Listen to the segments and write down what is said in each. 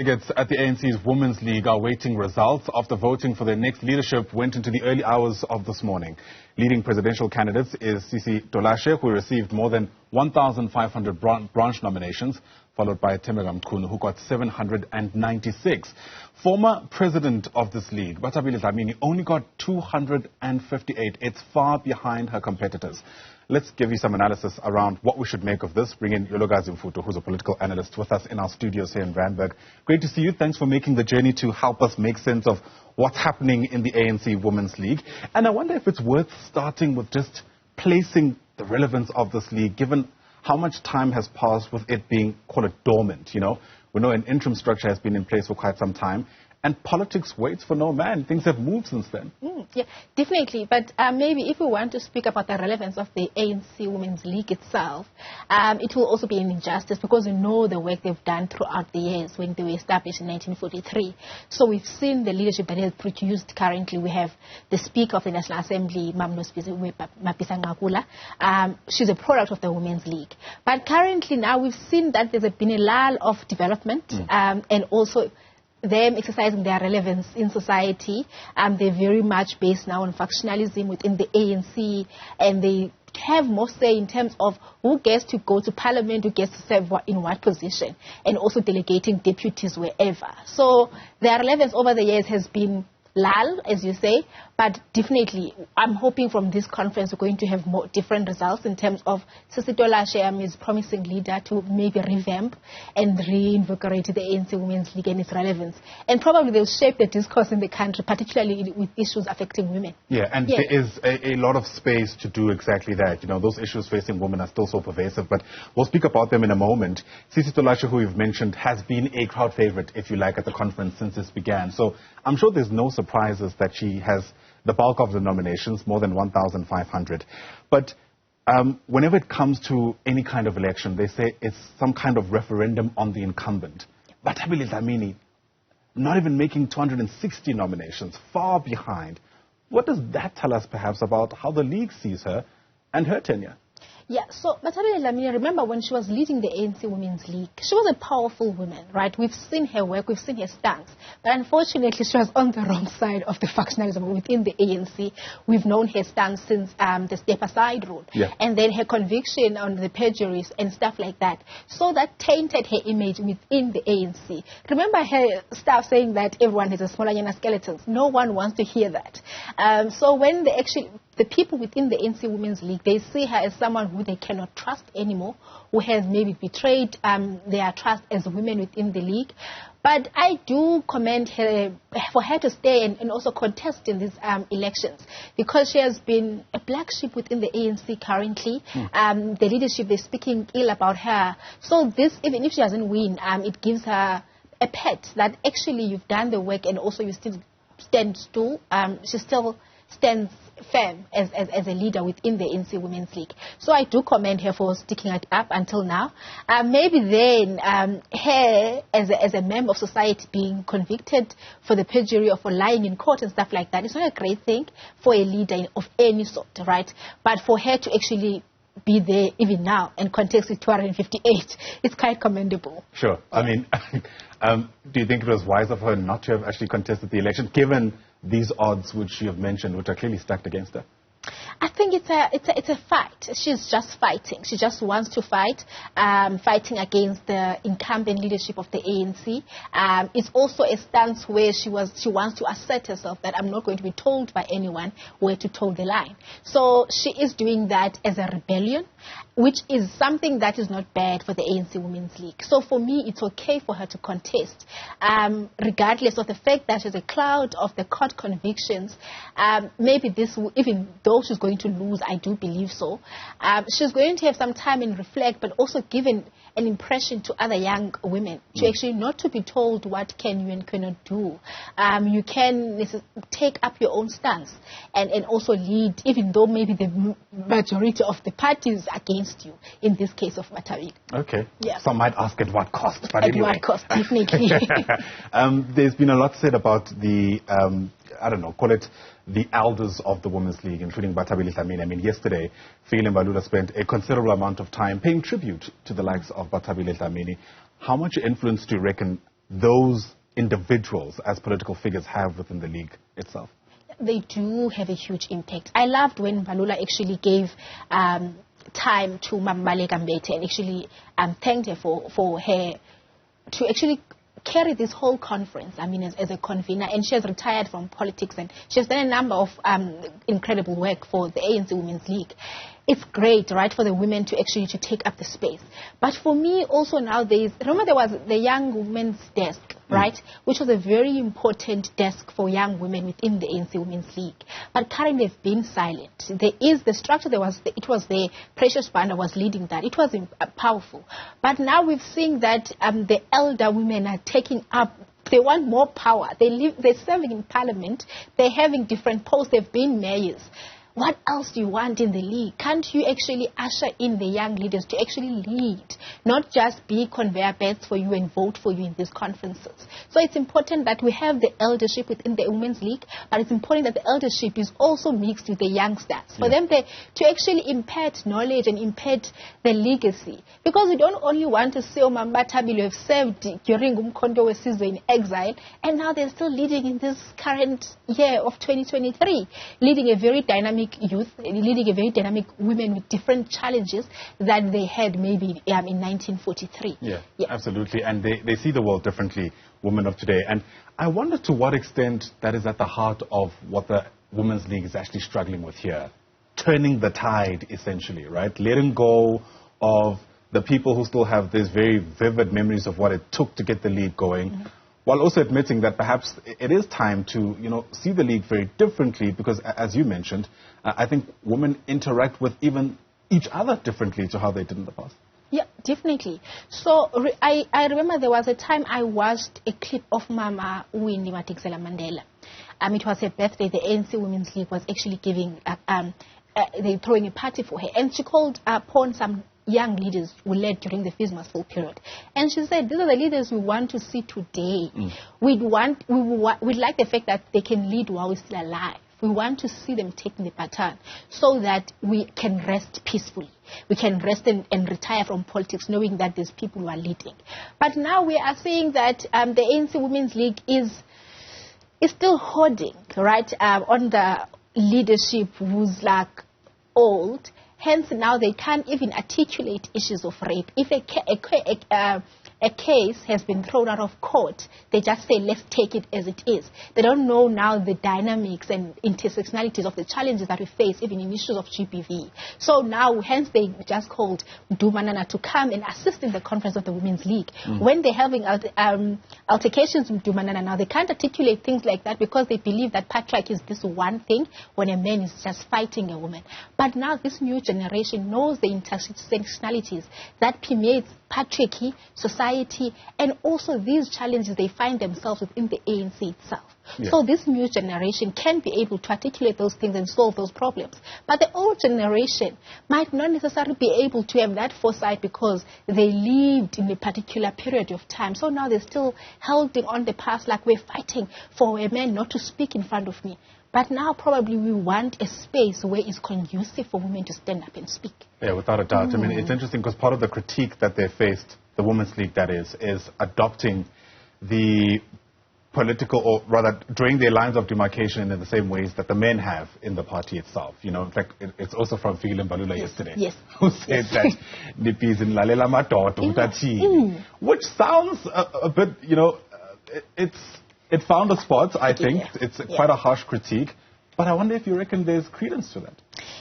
Delegates at the ANC's Women's League are waiting results after voting for their next leadership went into the early hours of this morning. Leading presidential candidates is Sisi Tolashe, who received more than 1,500 branch nominations, followed by Temega Mchunu, who got 796. Former president of this league, Batabile Dlamini, only got 258. It's far behind her competitors. Let's give you some analysis around what we should make of this. Bring in Yolokazi Mfuto, who's a political analyst, with us in our studios here in Randburg. Great to see you. Thanks for making the journey to help us make sense of what's happening in the ANC Women's League. And I wonder if it's worth starting with just placing the relevance of this league, given how much time has passed with it being, call it, dormant. You know, we know an interim structure has been in place for quite some time. And politics waits for no man. Things have moved since then. Yeah, definitely. But maybe if we want to speak about the relevance of the ANC Women's League itself, it will also be an injustice because we know the work they've done throughout the years when they were established in 1943. So we've seen the leadership that is produced currently. We have the Speaker of the National Assembly, Mapisa. She's a product of the Women's League. But currently now we've seen that there's been a lull of development and also them exercising their relevance in society. They're very much based now on factionalism within the ANC, and they have more say in terms of who gets to go to parliament, who gets to serve in what position, and also delegating deputies wherever. So their relevance over the years has been lull, as you say, but definitely I'm hoping from this conference we're going to have more different results in terms of Sisi Tolashe is promising leader to maybe revamp and reinvigorate the ANC Women's League and its relevance. And probably they'll shape the discourse in the country, particularly with issues affecting women. Yeah, and there is a lot of space to do exactly that. You know, those issues facing women are still so pervasive, but we'll speak about them in a moment. Sisi Tolashe, who you've mentioned, has been a crowd favorite, if you like, at the conference since this began. So I'm sure there's no surprises that she has the bulk of the nominations, more than 1,500. But whenever it comes to any kind of election, they say it's some kind of referendum on the incumbent. But Batabile Dlamini, not even making 260 nominations, far behind. What does that tell us perhaps about how the league sees her and her tenure? Yeah, so Batabile Dlamini, remember when she was leading the ANC Women's League, she was a powerful woman, right? We've seen her work, we've seen her stance. But unfortunately, she was on the wrong side of the factionalism within the ANC. We've known her stance since the step aside rule. Yeah. And then her conviction on the perjuries and stuff like that. So that tainted her image within the ANC. Remember her staff saying that everyone has a smaller skeletons. No one wants to hear that. So when the people within the ANC Women's League, they see her as someone who they cannot trust anymore, who has maybe betrayed their trust as women within the league. But I do commend her for her to stay and also contest in these elections, because she has been a black sheep within the ANC currently. The leadership is speaking ill about her. So this, even if she doesn't win, it gives her a pet that actually you've done the work and also you still stand still. She still stands firm as a leader within the ANC Women's League. So I do commend her for sticking it up until now. Maybe then her as a member of society being convicted for the perjury or for lying in court and stuff like that, it's not a great thing for a leader of any sort, right? But for her to actually be there even now and contest with 258, it's quite commendable. Sure. I mean, do you think it was wise of her not to have actually contested the election, given these odds which you have mentioned, which are clearly stacked against her? I think it's a fight. She's just fighting. She just wants to fight, fighting against the incumbent leadership of the ANC. It's also a stance where she wants to assert herself that I'm not going to be told by anyone where to toe the line. So she is doing that as a rebellion, which is something that is not bad for the ANC Women's League. So for me, it's okay for her to contest, regardless of the fact that there's a cloud of the court convictions. Maybe this, even though she's going to lose, I do believe so, she's going to have some time and reflect, but also given an impression to other young women to actually not to be told what can you and cannot do. You can take up your own stance and also lead, even though maybe the majority of the parties against you, in this case of Batabile. Okay. Yeah. Some might ask at what cost, but anyway. At what cost, definitely. There's been a lot said about the, I don't know, call it the elders of the Women's League, including Batabile Dlamini. I mean, yesterday, Phil Mbalula spent a considerable amount of time paying tribute to the likes of Batabile Dlamini. How much influence do you reckon those individuals as political figures have within the league itself? They do have a huge impact. I loved when Balula actually gave time to Mambale Gambete and actually thanked her for her to actually carry this whole conference, I mean, as a convener. And she has retired from politics and she has done a number of incredible work for the ANC Women's League. It's great, right, for the women to actually take up the space. But for me also now remember there was the Young Women's Desk, right, which was a very important desk for young women within the ANC Women's League. But currently they've been silent. There is the structure, it was there, Precious Banda was leading that. It was powerful. But now we've seen that the elder women are taking up, they want more power. They're serving in parliament. They're having different posts. They've been mayors. What else do you want in the league? Can't you actually usher in the young leaders to actually lead, not just be conveyor belts for you and vote for you in these conferences? So it's important that we have the eldership within the Women's League, but it's important that the eldership is also mixed with the youngsters, for them to actually impart knowledge and impart the legacy. Because we don't only want to see Omamba Tabile who have served during Umkhonto Wesizwe in exile, and now they're still leading in this current year of 2023, leading a very dynamic youth, leading a very dynamic women with different challenges that they had maybe in 1943. Yeah, absolutely. And they see the world differently, women of today. And I wonder to what extent that is at the heart of what the Women's League is actually struggling with here. Turning the tide, essentially, right? Letting go of the people who still have these very vivid memories of what it took to get the league going. While also admitting that perhaps it is time to, see the league very differently because, as you mentioned, I think women interact with even each other differently to how they did in the past. Yeah, definitely. So I remember there was a time I watched a clip of Mama Winnie Madikizela Mandela. It was her birthday. The ANC Women's League was actually giving, they throwing a party for her. And she called upon some young leaders who led during the Fismasville period. And she said, these are the leaders we want to see today. We'd like the fact that they can lead while we're still alive. We want to see them taking the baton so that we can rest peacefully. We can rest and retire from politics knowing that there's people who are leading. But now we are seeing that the ANC Women's League is still hoarding, right, on the leadership who's like old. Hence, now they can't even articulate issues of rape. If a case has been thrown out of court, they just say, let's take it as it is. They don't know now the dynamics and intersectionalities of the challenges that we face, even in issues of GBV. So now, hence, they just called Dumanana to come and assist in the conference of the Women's League. When they're having altercations with Dumanana now, they can't articulate things like that because they believe that patriarchy is this one thing when a man is just fighting a woman. But now this new generation knows the intersectionalities that permeates patriarchy, society, and also these challenges they find themselves within the ANC itself. So this new generation can be able to articulate those things and solve those problems. But the old generation might not necessarily be able to have that foresight because they lived in a particular period of time. So now they're still holding on the past like we're fighting for a man not to speak in front of me. But now probably we want a space where it's conducive for women to stand up and speak. Yeah, without a doubt. I mean, it's interesting because part of the critique that they faced, the Women's League that is adopting the political, or rather drawing their lines of demarcation in the same ways that the men have in the party itself. In fact, it's also from Fikile Mbalula yesterday, who said that Nipi's in Lalela Matot, which sounds a bit, it found a spot, I think. It's quite a harsh critique. But I wonder if you reckon there's credence to that.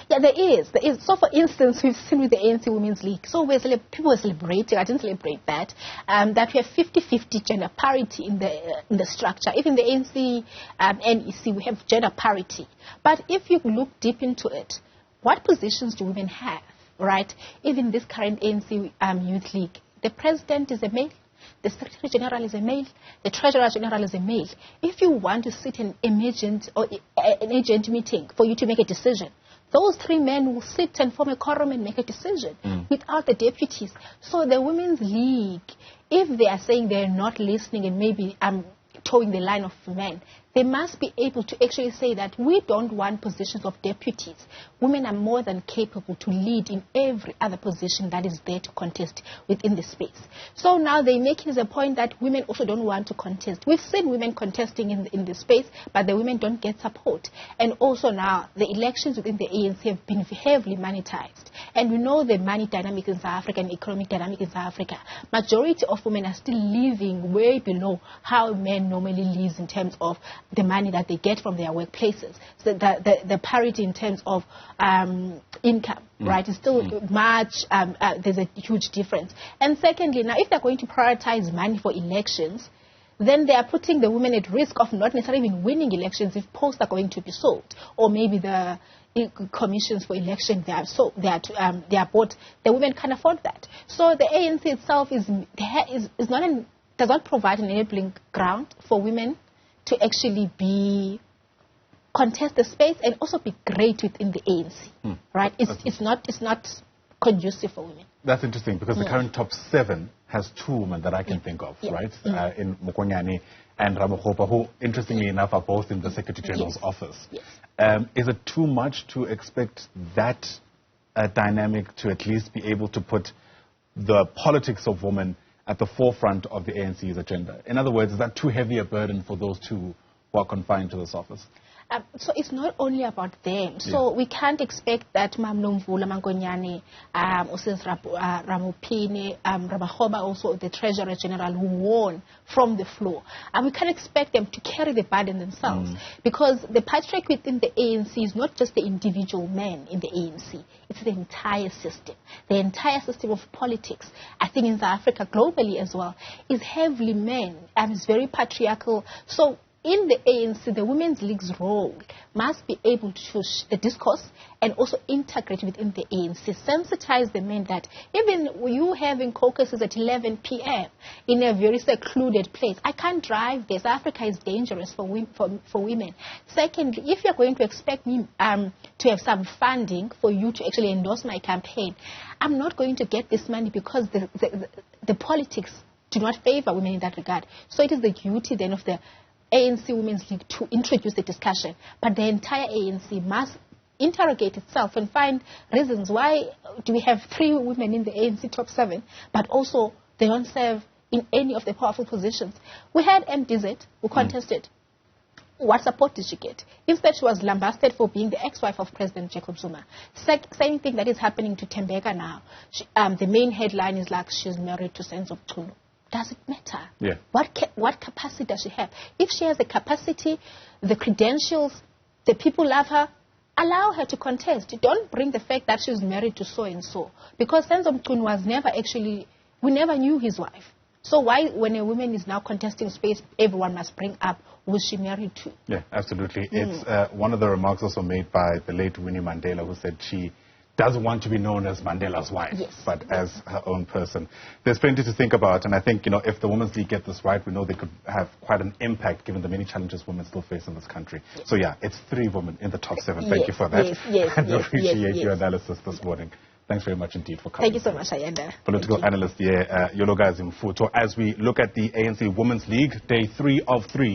Yeah, there is. So, for instance, we've seen with the ANC Women's League, so people are celebrating, I didn't celebrate that, that we have 50-50 gender parity in the structure. Even the ANC NEC, we have gender parity. But if you look deep into it, what positions do women have, right? Even this current ANC Youth League, the president is a male. The Secretary General is a male. The Treasurer General is a male. If you want to sit in an agent meeting for you to make a decision, those three men will sit and form a quorum and make a decision without the deputies. So the Women's League, if they are saying they're not listening and maybe towing the line of men, they must be able to actually say that we don't want positions of deputies. Women are more than capable to lead in every other position that is there to contest within the space. So now they're making the point that women also don't want to contest. We've seen women contesting in the space, but the women don't get support. And also now the elections within the ANC have been heavily monetized. And we know the money dynamic in South Africa and economic dynamic in South Africa. Majority of women are still living way below how men normally live in terms of the money that they get from their workplaces. So the parity in terms of income, right, is still much, there's a huge difference. And secondly, now if they're going to prioritize money for elections, then they are putting the women at risk of not necessarily even winning elections if posts are going to be sold, or maybe the commissions for election they are bought. The women can't afford that. So the ANC itself does not provide an enabling ground for women to actually contest the space and also be great within the ANC, right? It's not conducive for women. That's interesting because the current top 7 has 2 women that I can think of, right? In Mokonyane and Ramokgopa, who, interestingly enough, are both in the Secretary General's office. Is it too much to expect that dynamic to at least be able to put the politics of women at the forefront of the ANC's agenda? In other words, is that too heavy a burden for those 2 who are confined to this office? So it's not only about them. So we can't expect that Mamnomvula, Mangonyane, Usis Ramopini, Ramokgopa, also the Treasurer General who won from the floor. And we can't expect them to carry the burden themselves because the patriarchy within the ANC is not just the individual men in the ANC. It's the entire system. The entire system of politics, I think in South Africa, globally as well, is heavily men and is very patriarchal. So in the ANC, the Women's League's role must be able to push the discourse and also integrate within the ANC, sensitize the men that even you having caucuses at 11 p.m. in a very secluded place, I can't drive this. Africa is dangerous for women. Secondly, if you're going to expect me to have some funding for you to actually endorse my campaign, I'm not going to get this money because the politics do not favor women in that regard. So it is the duty then of the ANC Women's League to introduce the discussion, but the entire ANC must interrogate itself and find reasons why do we have 3 women in the ANC top 7, but also they don't serve in any of the powerful positions. We had MDZ who contested. What support did she get? Instead, she was lambasted for being the ex-wife of President Jacob Zuma. Same thing that is happening to Tembeka now. The main headline is like she's married to Senzo Mchunu. Does it matter? Yeah. What capacity does she have? If she has the capacity, the credentials, the people love her, allow her to contest. Don't bring the fact that she's married to so-and-so. Because Senzo Mchunu was never actually, we never knew his wife. So why, when a woman is now contesting space, everyone must bring up who she married to? Yeah, absolutely. It's one of the remarks also made by the late Winnie Mandela, who said she doesn't want to be known as Mandela's wife, but as her own person. There's plenty to think about, and I think, if the Women's League get this right, we know they could have quite an impact given the many challenges women still face in this country. So yeah, it's 3 women in the top 7. Thank you for that. And appreciate your analysis this morning. Thanks very much indeed for coming. Thank you so much, Ayanda. Political analyst Yolokazi Mfuto, as we look at the ANC Women's League, day 3 of 3.